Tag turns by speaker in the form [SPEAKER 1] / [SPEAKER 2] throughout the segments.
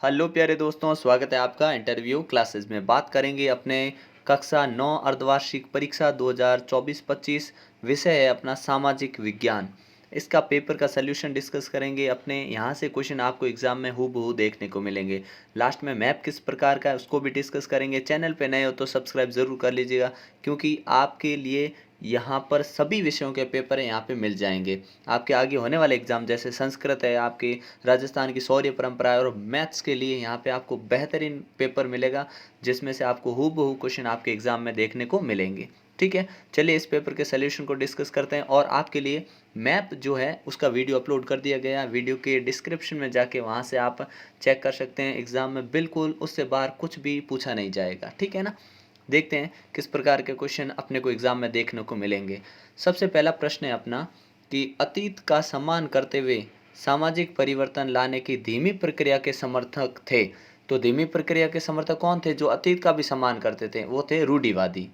[SPEAKER 1] Hello प्यारे दोस्तों, स्वागत है आपका इंटरव्यू क्लासेस में। बात करेंगे अपने कक्षा 9 अर्धवार्षिक परीक्षा 2024-25। विषय है अपना सामाजिक विज्ञान। इसका पेपर का सल्यूशन डिस्कस करेंगे। अपने यहाँ से क्वेश्चन आपको एग्जाम में हूबहू देखने को मिलेंगे। लास्ट में मैप किस प्रकार का है उसको भी डिस्कस करेंगे। चैनल पे नए हो तो सब्सक्राइब ज़रूर कर लीजिएगा, क्योंकि आपके लिए यहाँ पर सभी विषयों के पेपर यहाँ पे मिल जाएंगे। आपके आगे होने वाले एग्जाम जैसे संस्कृत है, आपके राजस्थान की शौर्य परंपरा है, और मैथ्स के लिए यहाँ पे आपको बेहतरीन पेपर मिलेगा, जिसमें से आपको हूबहू क्वेश्चन आपके एग्जाम में देखने को मिलेंगे। ठीक है, चलिए इस पेपर के सलूशन को डिस्कस करते हैं। और आपके लिए मैप जो है उसका वीडियो अपलोड कर दिया गया, वीडियो के डिस्क्रिप्शन में जाके वहाँ से आप चेक कर सकते हैं। एग्जाम में बिल्कुल उससे बाहर कुछ भी पूछा नहीं जाएगा। ठीक है ना, देखते हैं किस प्रकार के क्वेश्चन अपने को एग्जाम में देखने को मिलेंगे। सबसे पहला प्रश्न है अपना कि अतीत का सम्मान करते हुए सामाजिक परिवर्तन लाने की धीमी प्रक्रिया के समर्थक थे। तो धीमी प्रक्रिया के समर्थक कौन थे? जो अतीत का भी सम्मान करते थे वो थे रूढ़िवादी।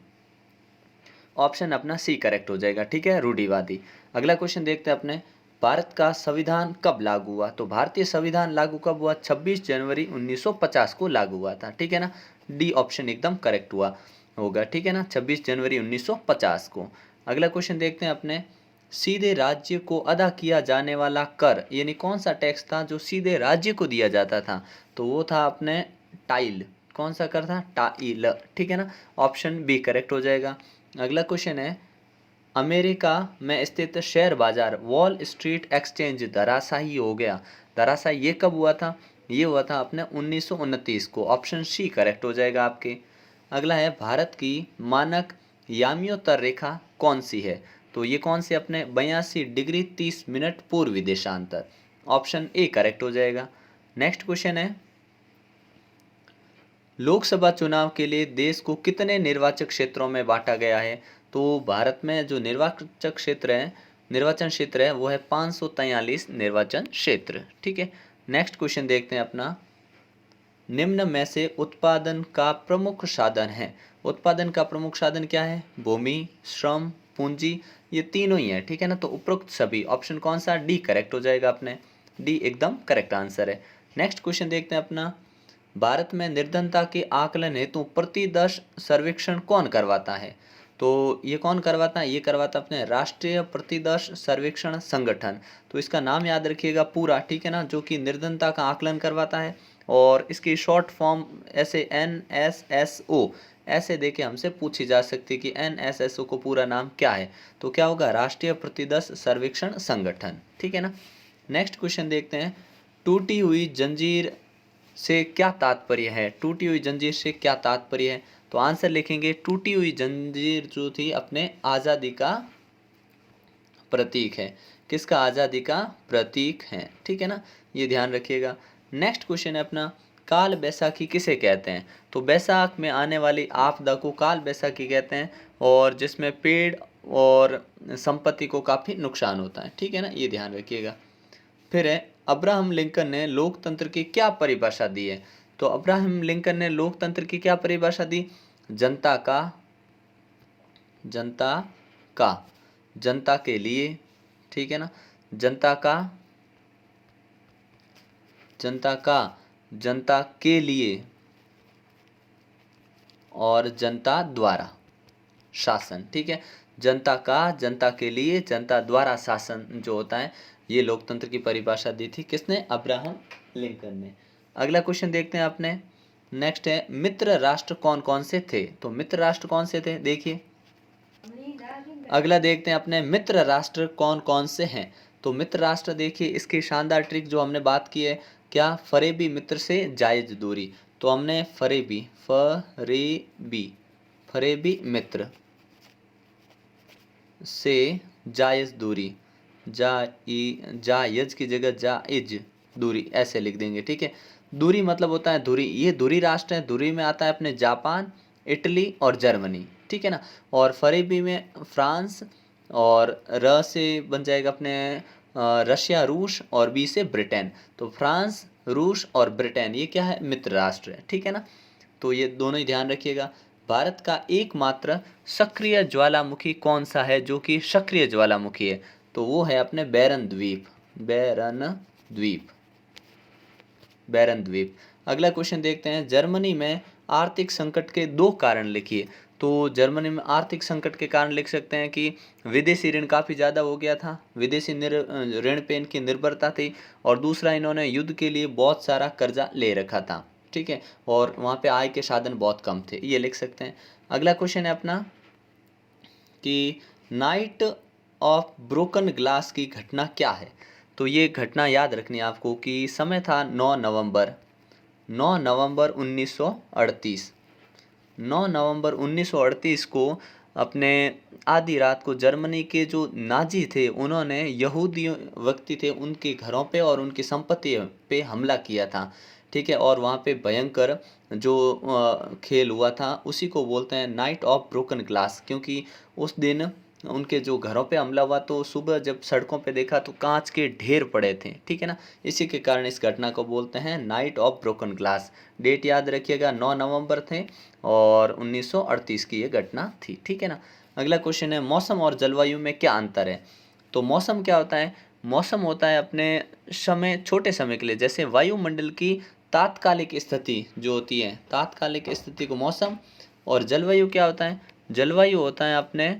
[SPEAKER 1] ऑप्शन अपना सी करेक्ट हो जाएगा। ठीक है, रूढ़िवादी। अगला क्वेश्चन देखते हैं अपने, भारत का संविधान कब लागू हुआ? तो भारतीय संविधान लागू कब हुआ? 26 जनवरी 1950 को लागू हुआ था। ठीक है ना, डी ऑप्शन एकदम करेक्ट हुआ होगा। ठीक है ना, 26 जनवरी 1950 को। अगला क्वेश्चन देखते हैं अपने, सीधे राज्य को अदा किया जाने वाला कर यानी कौन सा टैक्स था जो सीधे राज्य को दिया जाता था? तो वो था अपने टाइल। कौन सा कर था? टाइल। ठीक है ना, ऑप्शन बी करेक्ट हो जाएगा। अगला क्वेश्चन है, अमेरिका में स्थित शेयर बाजार वॉल स्ट्रीट एक्सचेंज धराशायी हो गया। धराशायी ये कब हुआ था? ये हुआ था अपने 1929 को। ऑप्शन सी करेक्ट हो जाएगा आपके। अगला है, भारत की मानक याम्योत्तर रेखा कौन सी है? तो ये कौन सी? अपने 82 डिग्री 30 मिनट पूर्वी देशांतर। ऑप्शन ए करेक्ट हो जाएगा। नेक्स्ट क्वेश्चन है, लोकसभा चुनाव के लिए देश को कितने निर्वाचक क्षेत्रों में बांटा गया है? तो भारत में जो निर्वाचन क्षेत्र है वो है 543 निर्वाचन क्षेत्र। ठीक है, नेक्स्ट क्वेश्चन देखते हैं अपना, निम्न में से उत्पादन का प्रमुख साधन है। उत्पादन का प्रमुख साधन क्या है? भूमि, श्रम, पूंजी, ये तीनों ही है। ठीक है ना, तो उपरोक्त सभी। ऑप्शन कौन सा? डी करेक्ट हो जाएगा अपने। डी एकदम करेक्ट आंसर है। नेक्स्ट क्वेश्चन देखते हैं अपना, भारत में निर्धनता के आकलन हेतु प्रति 10 सर्वेक्षण कौन करवाता है? तो ये कौन करवाता है? ये करवाता अपने राष्ट्रीय प्रतिदर्श सर्वेक्षण संगठन। तो इसका नाम याद रखिएगा पूरा। ठीक है ना, जो कि निर्धनता का आकलन करवाता है। और इसकी शॉर्ट फॉर्म ऐसे NSSO ऐसे देके हमसे पूछी जा सकती है कि NSSO को पूरा नाम क्या है? तो क्या होगा? राष्ट्रीय प्रतिदर्श सर्वेक्षण संगठन। ठीक है ना, नेक्स्ट क्वेश्चन देखते हैं, टूटी हुई जंजीर से क्या तात्पर्य है? टूटी हुई जंजीर से क्या तात्पर्य है? तो आंसर लिखेंगे, टूटी हुई जंजीर जो थी अपने आज़ादी का प्रतीक है। किसका? आज़ादी का प्रतीक है। ठीक है ना, ये ध्यान रखिएगा। नेक्स्ट क्वेश्चन है अपना, काल बैसाखी किसे कहते हैं? तो बैसाख में आने वाली आपदा को काल बैसाखी कहते हैं, और जिसमें पेड़ और संपत्ति को काफ़ी नुकसान होता है। ठीक है ना, ये ध्यान रखिएगा। फिर है, अब्राहम लिंकन ने लोकतंत्र की क्या परिभाषा दी है? तो अब्राहम लिंकन ने लोकतंत्र की क्या परिभाषा दी? जनता का जनता का जनता के लिए। ठीक है ना, जनता का जनता का जनता के लिए और जनता द्वारा शासन। ठीक है, जनता का, जनता के लिए, जनता द्वारा शासन जो होता है, ये लोकतंत्र की परिभाषा दी थी किसने? अब्राहम लिंकन ने। अगला क्वेश्चन देखते हैं अपने, नेक्स्ट है, मित्र राष्ट्र कौन कौन से थे? तो मित्र राष्ट्र कौन से थे? देखिए, अगला देखते हैं अपने, मित्र राष्ट्र कौन कौन से हैं? तो मित्र राष्ट्र देखिए, इसकी शानदार ट्रिक जो हमने बात की है, क्या? फरेबी मित्र से जायज दूरी। तो हमने फरेबी मित्र से जायज दूरी, जायज की जगह जायज दूरी ऐसे लिख देंगे। ठीक है, दूरी मतलब होता है धुरी। ये धुरी राष्ट्र है। धुरी में आता है अपने जापान, इटली और जर्मनी। ठीक है ना, और फरेबी में फ्रांस, और र से बन जाएगा अपने रशिया, रूस, और बी से ब्रिटेन। तो फ्रांस, रूस और ब्रिटेन ये क्या है? मित्र राष्ट्र है। ठीक है ना, तो ये दोनों ही ध्यान रखिएगा। भारत का एकमात्र सक्रिय ज्वालामुखी कौन सा है जो कि सक्रिय ज्वालामुखी है? तो वो है अपने बैरन द्वीप। बैरन द्वीप। बैरन द्वीप। अगला क्वेश्चन देखते हैं, जर्मनी में आर्थिक संकट के 2 कारण लिखिए। तो जर्मनी में आर्थिक संकट के कारण लिख सकते हैं कि विदेशी ऋण काफ़ी ज़्यादा हो गया था, विदेशी ऋण पे इनकी निर्भरता थी, और दूसरा इन्होंने युद्ध के लिए बहुत सारा कर्जा ले रखा था, ठीक है, और वहाँ पे आय के साधन बहुत कम थे, ये लिख सकते हैं। अगला क्वेश्चन है अपना कि नाइट ऑफ ब्रोकन ग्लास की घटना क्या है। तो ये घटना याद रखनी है आपको कि समय था 9 नवंबर 1938। 9 नवंबर 1938 को अपने आधी रात को जर्मनी के जो नाजी थे उन्होंने यहूदी व्यक्ति थे उनके घरों पे और उनकी संपत्ति पे हमला किया था, ठीक है, और वहाँ पे भयंकर जो खेल हुआ था उसी को बोलते हैं नाइट ऑफ ब्रोकन ग्लास, क्योंकि उस दिन उनके जो घरों पे हमला हुआ तो सुबह जब सड़कों पे देखा तो कांच के ढेर पड़े थे, ठीक है ना, इसी के कारण इस घटना को बोलते हैं night of broken glass. Date याद रखिएगा, 9 नवंबर थे और 1938 की ये घटना थी, ठीक है ना। अगला क्वेश्चन है, मौसम और जलवायु में क्या अंतर है। तो मौसम क्या होता है, मौसम होता है अपने समय, छोटे समय के लिए, जैसे वायुमंडल की तात्कालिक स्थिति जो होती है, तात्कालिक स्थिति को मौसम। और जलवायु क्या होता है, जलवायु होता है अपने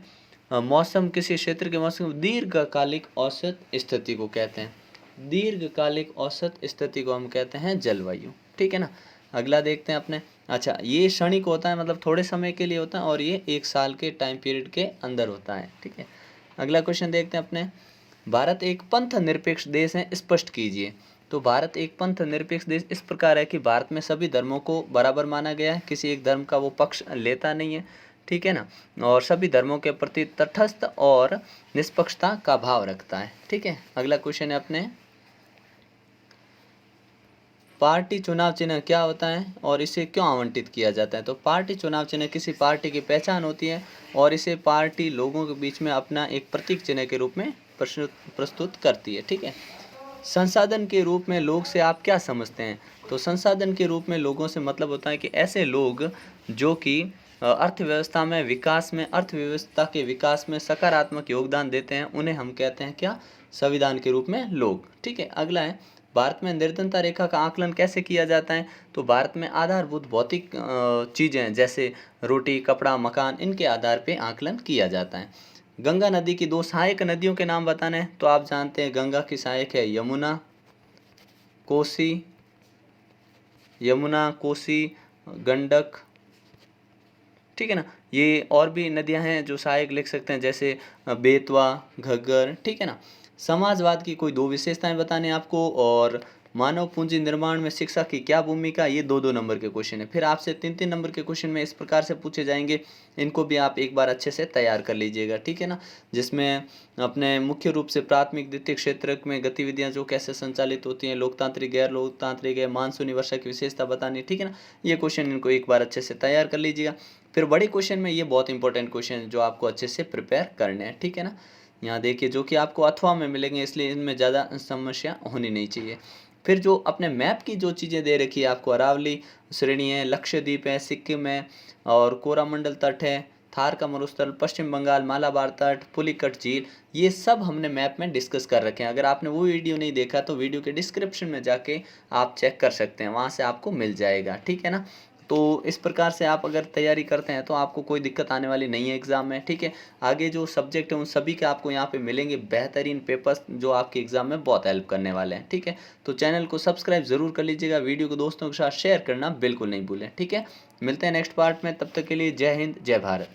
[SPEAKER 1] मौसम, किसी क्षेत्र के मौसम दीर्घकालिक औसत स्थिति को कहते हैं, दीर्घकालिक औसत स्थिति को हम कहते हैं जलवायु, ठीक है ना। अगला देखते हैं अपने, अच्छा ये क्षणिक होता है, मतलब थोड़े समय के लिए होता है, और ये 1 साल के टाइम पीरियड के अंदर होता है, ठीक है। अगला क्वेश्चन देखते हैं अपने, भारत एक पंथ निरपेक्ष देश है, स्पष्ट कीजिए। तो भारत एक पंथ निरपेक्ष देश इस प्रकार है कि भारत में सभी धर्मों को बराबर माना गया है, किसी एक धर्म का वो पक्ष लेता नहीं है, ठीक है ना, और सभी धर्मों के प्रति तटस्थ और निष्पक्षता का भाव रखता है, ठीक है। अगला क्वेश्चन है अपने, पार्टी चुनाव चिन्ह क्या होता है और इसे क्यों आवंटित किया जाता है। तो पार्टी चुनाव चिन्ह किसी पार्टी की पहचान होती है और इसे पार्टी लोगों के बीच में अपना एक प्रतीक चिन्ह के रूप में प्रस्तुत करती है, ठीक है। संसाधन के रूप में लोग से आप क्या समझते हैं। तो संसाधन के रूप में लोगों से मतलब होता है कि ऐसे लोग जो कि अर्थव्यवस्था में विकास में, अर्थव्यवस्था के विकास में सकारात्मक योगदान देते हैं, उन्हें हम कहते हैं क्या, संविधान के रूप में लोग, ठीक है। अगला है, भारत में निर्धनता रेखा का आकलन कैसे किया जाता है। तो भारत में आधारभूत भौतिक चीज़ें जैसे रोटी, कपड़ा, मकान, इनके आधार पे आकलन किया जाता है। गंगा नदी की 2 सहायक नदियों के नाम बताने हैं। तो आप जानते हैं गंगा की सहायक है यमुना, कोसी, यमुना, कोसी, गंडक, ठीक है ना। ये और भी नदियां हैं जो सहायक लिख सकते हैं, जैसे बेतवा, घग्गर, ठीक है ना। समाजवाद की कोई 2 विशेषताएं बताने आपको, और मानव पूंजी निर्माण में शिक्षा की क्या भूमिका, ये 2-2 नंबर के क्वेश्चन है। फिर आपसे 3-3 नंबर के क्वेश्चन में इस प्रकार से पूछे जाएंगे, इनको भी आप एक बार अच्छे से तैयार कर लीजिएगा, ठीक है ना। जिसमें अपने मुख्य रूप से प्राथमिक द्वितीय क्षेत्र में गतिविधियां जो कैसे संचालित होती हैं, लोकतांत्रिक, गैर लोकतांत्रिक है, मानसूनी वर्षा की विशेषता बतानी, ठीक है ना। ये क्वेश्चन इनको एक बार अच्छे से तैयार कर लीजिएगा। फिर बड़े क्वेश्चन में ये बहुत इंपॉर्टेंट क्वेश्चन है जो आपको अच्छे से प्रिपेयर करने हैं, ठीक है ना। यहाँ देखिए जो कि आपको अथवा में मिलेंगे, इसलिए इनमें ज़्यादा समस्या होनी नहीं चाहिए। फिर जो अपने मैप की जो चीज़ें दे रखी है आपको, अरावली श्रेणी है, लक्षद्वीप है, सिक्किम है, और कोरामंडल तट है, थार का मरुस्थल, पश्चिम बंगाल, मालाबार तट, पुलिकट झील, ये सब हमने मैप में डिस्कस कर रखे हैं। अगर आपने वो वीडियो नहीं देखा तो वीडियो के डिस्क्रिप्शन में जाके आप चेक कर सकते हैं, वहाँ से आपको मिल जाएगा, ठीक है ना। तो इस प्रकार से आप अगर तैयारी करते हैं तो आपको कोई दिक्कत आने वाली नहीं है एग्ज़ाम में, ठीक है। आगे जो सब्जेक्ट है उन सभी के आपको यहाँ पे मिलेंगे बेहतरीन पेपर्स जो आपके एग्ज़ाम में बहुत हेल्प करने वाले हैं, ठीक है। तो चैनल को सब्सक्राइब ज़रूर कर लीजिएगा, वीडियो को दोस्तों के साथ शेयर करना बिल्कुल नहीं भूलें, ठीक है। मिलते हैं नेक्स्ट पार्ट में, तब तक के लिए जय हिंद, जय भारत।